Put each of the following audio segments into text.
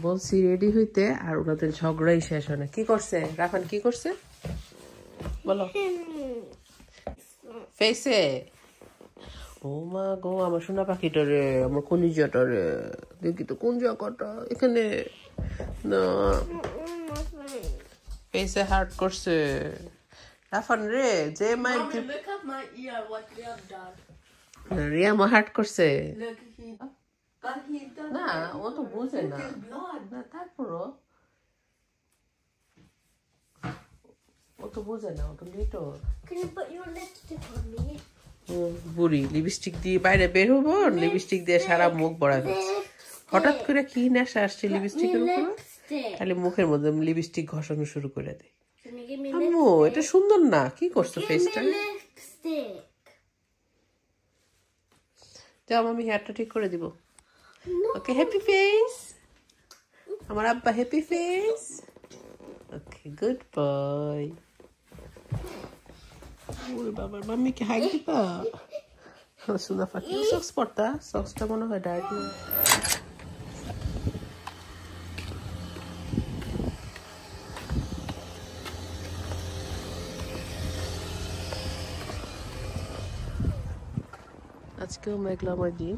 বলছি রেডি হইতে, আর ওনাদের ঝগড়াই শেষ হয় না। কি করছে রাফান, কি করছে বলো? ফেসে। ও মা গো, আমার সোনা পাখিটা রে, আমার কলিজাটা রে, দেখি তো কোন জায়গাটা, এখানে না। ফেসে হার্ট করছে রাফান রে, যে মাইর রিয়া মা হার্ট করছে না, ও তো বুঝে না। তারপরও ও তো বুঝে না, ও তো লিটল। বুড়ি লিপস্টিক দিয়ে বাইরে বের হবো, লিপস্টিক দিয়ে সারা মুখ ভরা ফেলছে। হঠাৎ করে কি নেশা আসছে লিপস্টিকের উপর, খালি মুখের মধ্যে লিপস্টিক ঘষানো শুরু করে দেয়। আম্মু এটা সুন্দর না, কি করছো ফেসটা? যাও আমি হেয়ারটা ঠিক করে দিব। ওকে, হ্যাপি ফেস আমার আব্বা, হ্যাপি ফেস। ওকে, গুড বয়। ওরে বাবার মাম্মিকে হাই দিবা। সোনা পাখি সক্স পরতা, সক্সটা মনে হয় ডার্টি। আজকেও মেঘলাময় দিন।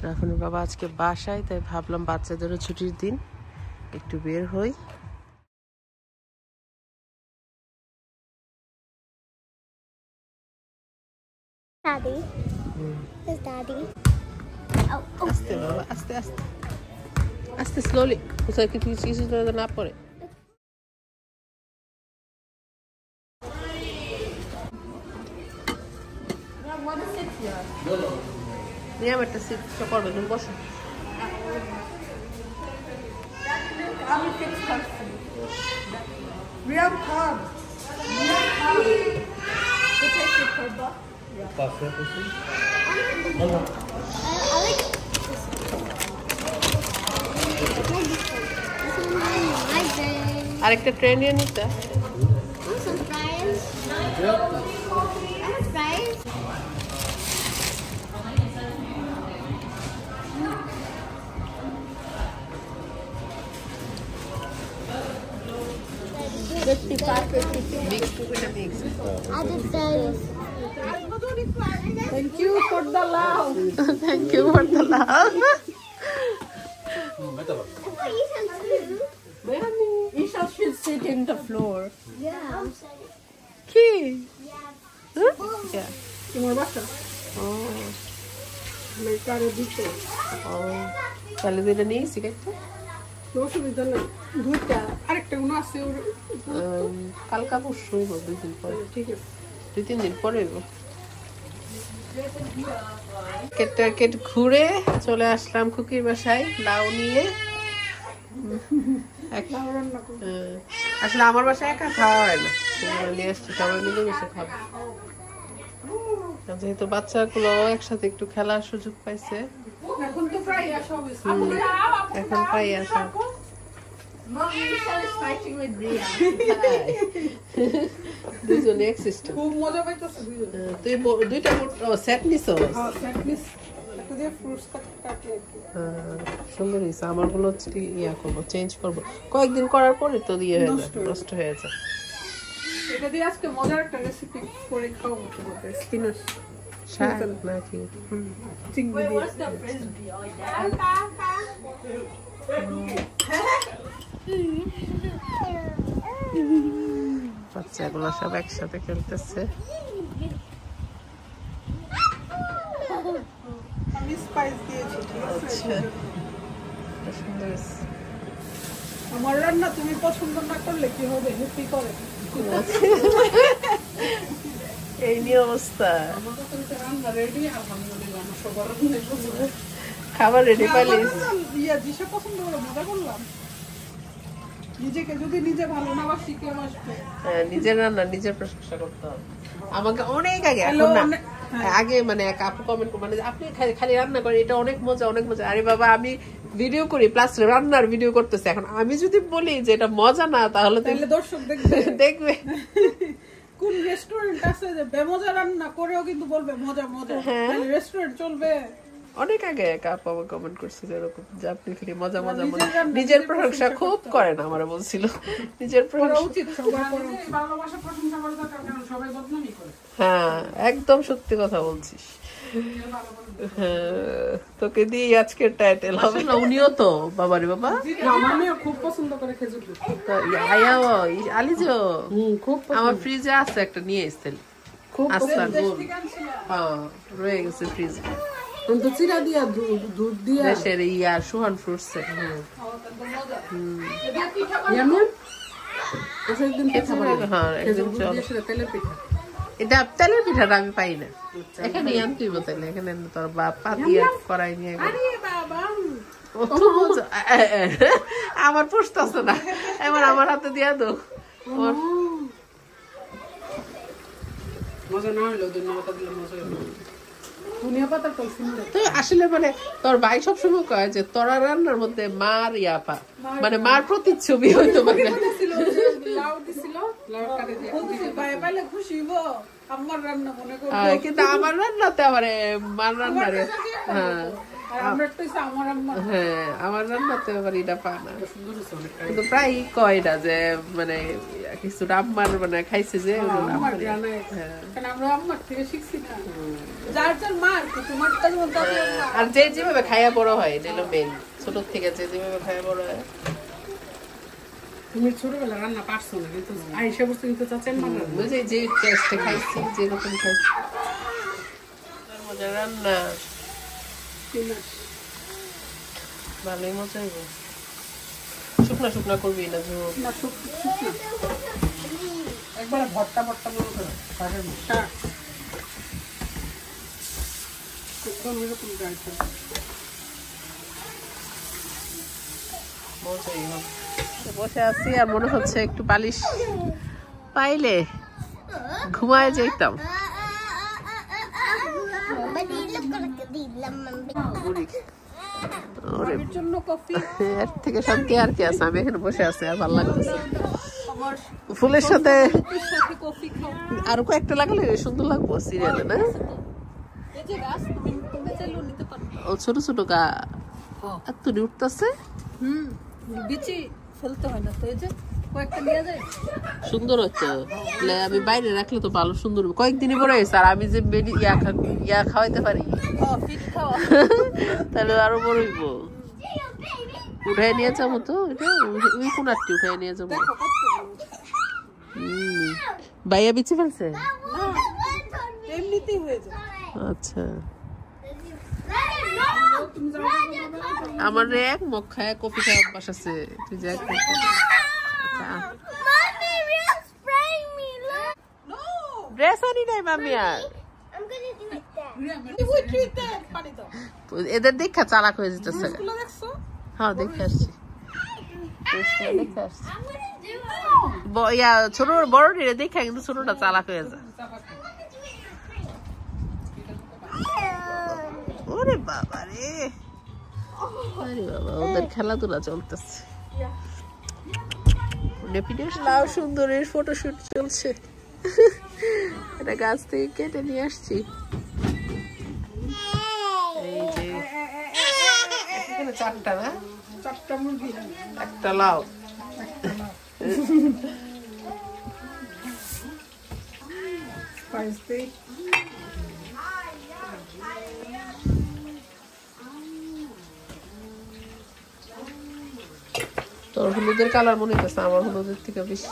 রাফানের বাবা আজকে বাসায়, তাই ভাবলাম বাচ্চাদেরও ছুটির দিন, একটু বের হই। Daddy. Where's Daddy? Oh, oh. আস্তে বাবা, আস্তে আস্তে আস্তে, স্লোলি, কোথায় কিছু কিছু না পড়ে। নিয়ে একটা সিট করবে, তুমি বসো। আরেকটা ট্রেন নিয়ে নিতে। Some fries. I have fries. Mix করে mix. I did fries. Thank you for the love. Thank you for the love. Isha should sit in the floor. Yeah. কি? Yeah. তোমার বাসা Oh. মেকারে দিতে Oh. তাহলে দুইটা নিয়ে সিগারেটটা অসুবিধা নেই, দুইটা আরেকটা গুণ আছে ওর। কালকা পরশু হইব, 2 দিন পরে। ঠিক আছে, 2-3 দিন পরে হইব। কেট ঘুরে চলে আসলাম খুকির বাসায় লাউ নিয়ে। রান্না করো। আসলে আমার বাসায় একা খাওয়া হয় না, নিয়ে আসছি সবাই মিলে মিশে খাবো। যেহেতু বাচ্চাগুলো একসাথে একটু খেলার সুযোগ পাইছে, এখন তো প্রায় আসা হবে। এখন প্রায় আসা। দুজনে এক সিস্টেম। খুব মজা পাইতেছে দুইজন। তুই দুইটা সেট নিছ? হ্যাঁ, স্যাটনিস একটা দিয়ে ফ্রুটস কাটলে সুন্দর হয়েছে। আমারগুলো ইয়া করবো, চেঞ্জ করবো, কয়েকদিন করার পরে তো দিয়ে হয়ে যায়, নষ্ট হয়ে যায়। এটা দিয়ে আজকে মজার একটা রেসিপি করে খাওয়াবো তোমাকে, স্পিনাচ শাক নাকি চিংড়ি দিয়ে। বাচ্চাগুলো সব একসাথে খেলতেছে। আমি স্পাইস দিয়েছি, ঠিক আছে? সুন্দর হয়েছে। আমার রান্না তুমি পছন্দ না করলে কি হবে? হ্যাপি করে এই নিয়ে অবস্থা। রান্না রেডি, আলহামদুলিল্লাহ। সবার খাবার রেডি পাইলে ইয়া দিশা পছন্দ করে মজা করলাম। নিজেকে যদি নিজে ভালো না বাসি কে বাসবে? নিজের রান্না নিজের প্রশংসা করতে হবে। আমাকে অনেক আগে, এখন না, আগে মানে এক আপু কমেন্ট করে, মানে আপনি খালি রান্না করেন, এটা অনেক মজা অনেক মজা। আরে বাবা, আমি ভিডিও করি প্লাস রান্নার ভিডিও করতেছি। এখন আমি যদি বলি যে এটা মজা না, তাহলে দর্শক দেখবে দেখবে কোন রেস্টুরেন্ট আছে যে বেমজা রান্না করেও কিন্তু বলবে মজা মজা, রেস্টুরেন্ট চলবে? অনেক আগে এক আপু আমার কমেন্ট করছিল এরকম যে আপনি খালি মজা মজা মজা নিজের প্রশংসা খুব করেন আমার বলছিল নিজের প্রশংসা ভালোবাসা প্রশংসা করা দরকার, কারণ সবাই বদনামই করে। হ্যাঁ একদম সত্যি কথা বলছিস। হ্যাঁ, তোকে দিয়ে আজকের টাইটেল হবে না। উনিও তো বাবারে বাবা আমিও খুব পছন্দ করে খেজুর দুধ। আলিজো খুব আমার ফ্রিজে আছে একটা নিয়ে এসেছিল খুব আস্তার গোল হ্যাঁ রয়ে গেছে ফ্রিজে কিন্তু চিরা দিয়া দুধ দিয়া দেশের ইয়ার সুহান ফ্রুটস তেলের পিঠা। এটা তেলের পিঠাটা আমি পাই না এখানে আনতেই তেলে এখানে তোর বাপ পাতিয়া করাই নিয়ে আমার পুষতেছে না এবার আমার হাতে দিয়া দো মজা না হইলো ধনিয়া পাতা দিলে মজা হইলো। ধনিয়া পাতাটা সুন্দর। তো আসলে মানে তোর ভাই সবসময় কয় যে তোরা রান্নার মধ্যে মার ইয়াপা মানে মার প্রতিচ্ছবি হইতো মানে লাউ দিছিল লাউ কাটে দিয়ে ভাই পাইলে খুশি হইব আমার রান্না মনে করব। কিন্তু আমার রান্নাতে আমার মার রান্নারে হ্যাঁ হ্যাঁ আমার রান্নাতে আবার এটা পা না কিন্তু প্রায় কয় না যে মানে কিছুটা আম্মার মানে খাইছে যে আর যে যেভাবে খাইয়া বড় হয় এটা হলো মেন ছোট থেকে যে যেভাবে খাইয়া বড় হয়। তুমি ছোটবেলা রান্না পারছো না কিন্তু আইসা বসে কিন্তু চাচেন মানা বুঝি যে টেস্টে খাইছি যেরকম খাইছি মজা রান্না ভালোই মজা হইব। শুকনা শুকনা করবি না একবার ভর্তা ভর্তা মনে করো বসে আছি আর মনে হচ্ছে একটু বালিশ পাইলে ঘুমায় যেতাম। এর থেকে শান্তি আর কি আছে আমি এখানে বসে আছি আর ভালো লাগতেছে ফুলের সাথে আরো কয়েকটা লাগালে সুন্দর লাগবো সিরিয়ালে না ও ছোট ছোট গা এত উঠতেছে ফেলতে হয় না তো এই যে কয়েকটা নিয়ে যায় সুন্দর হচ্ছে আমি বাইরে রাখলে তো ভালো সুন্দর কয়েকদিনই বড় হয়েছে আর আমি যে ইয়া খাওয়াইতে পারি তাহলে আরো বড় হইব। উঠাই নিয়ে যাবো তো এটা ওই কোনারটি উঠাই নিয়ে যাবো। বাইয়া বিচে ফেলছে এমনিতেই হয়ে যায়। আচ্ছা আমার এক মগ খায় কফি খাওয়া অভ্যাস আছে তুই যাই ড্রেস আনি নাই মামি আর এদের দেখা চালাক হয়ে যেতেছে। হ্যাঁ দেখে আসছি ছোট বড় দেখা কিন্তু ছোটটা চালাক হয়ে যায়। ওরে বাবা রে আরে বাবা ওদের খেলাধুলা চলতেছে লাউ সুন্দরের ফটোশুট চলছে এটা গাছ থেকে কেটে নিয়ে আসছি। এই যে এখানে চারটা না চারটা মুরগি একটা লাউ স্পাইসি তোর হলুদের কালার মনে হইতেছে আমার হলুদের থেকে বেশি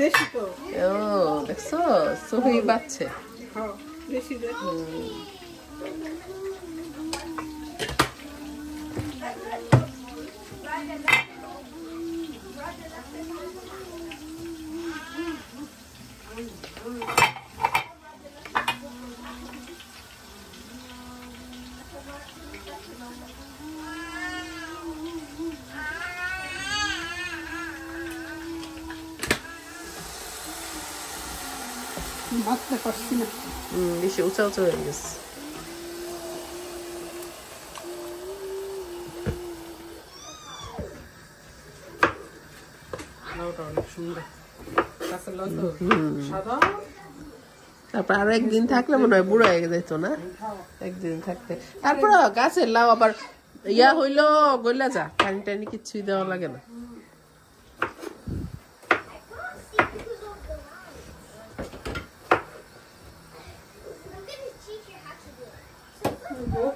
দেশি তো ও দেখছো সহি বাচ্চে হ্যাঁ দেশি বাঁচতে পারছি না বেশি উঁচা উঁচা হয়ে গেছে। তারপর আরো একদিন থাকলে মনে হয় বুড়ো হয়ে যেত না একদিন থাকতে। তারপর গাছের লাউ আবার ইয়া হইলো গইলা যা, পানি টানি কিছুই দেওয়া লাগে না।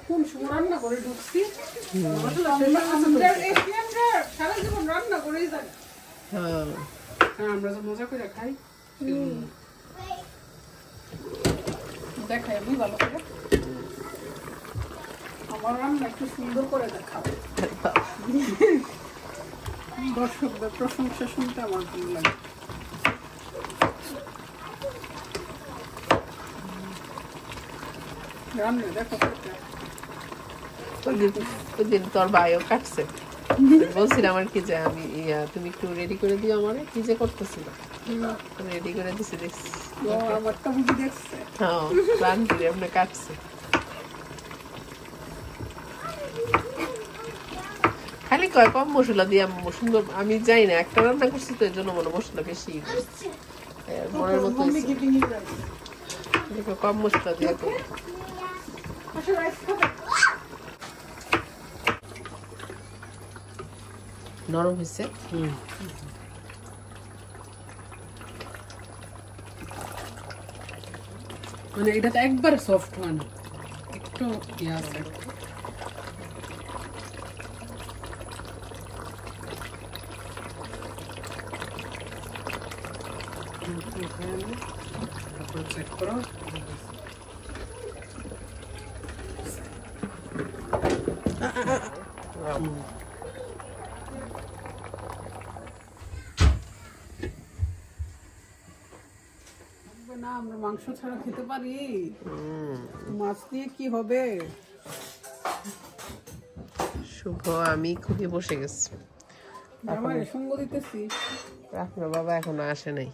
কোন সময় রান্না করে ঢুকছি সারা জীবন রান্না করেই যাই। হ্যাঁ আমরা তো মজা করে খাই, দেখাই আমি ভালো করে আমার রান্না একটু সুন্দর করে দেখাবো। দর্শকদের প্রশংসা শুনতে আমার ভালো লাগে। রান্না দেখো ওইদিন তোর ভাইও কাটছে, বলছিলাম আর কি যে আমি তুমি একটু রেডি করে দিও আমার, কি যে করতেছিল রেডি করে দিছি দেখছি। আমারটা বুঝি দেখছে, হ্যাঁ রান্না এমনি কাটছে। খালি কয় কম মশলা দিয়ে সুন্দর, আমি যাই না একটা রান্না করছি তো এই জন্য মনে মশলা বেশি মনের মতো কম মশলা দিয়ে নরম হয়েছে। মানে এটা তো একবার সফট হয় না, একটু ইয়ে আছে। চেক করো না, আমরা মাংস ছাড়া খেতে পারি, মাছ দিয়ে কি হবে। শুভ আমি খুবই বসে গেছি, সঙ্গ দিতেছি, আপনার বাবা এখনো আসে নাই।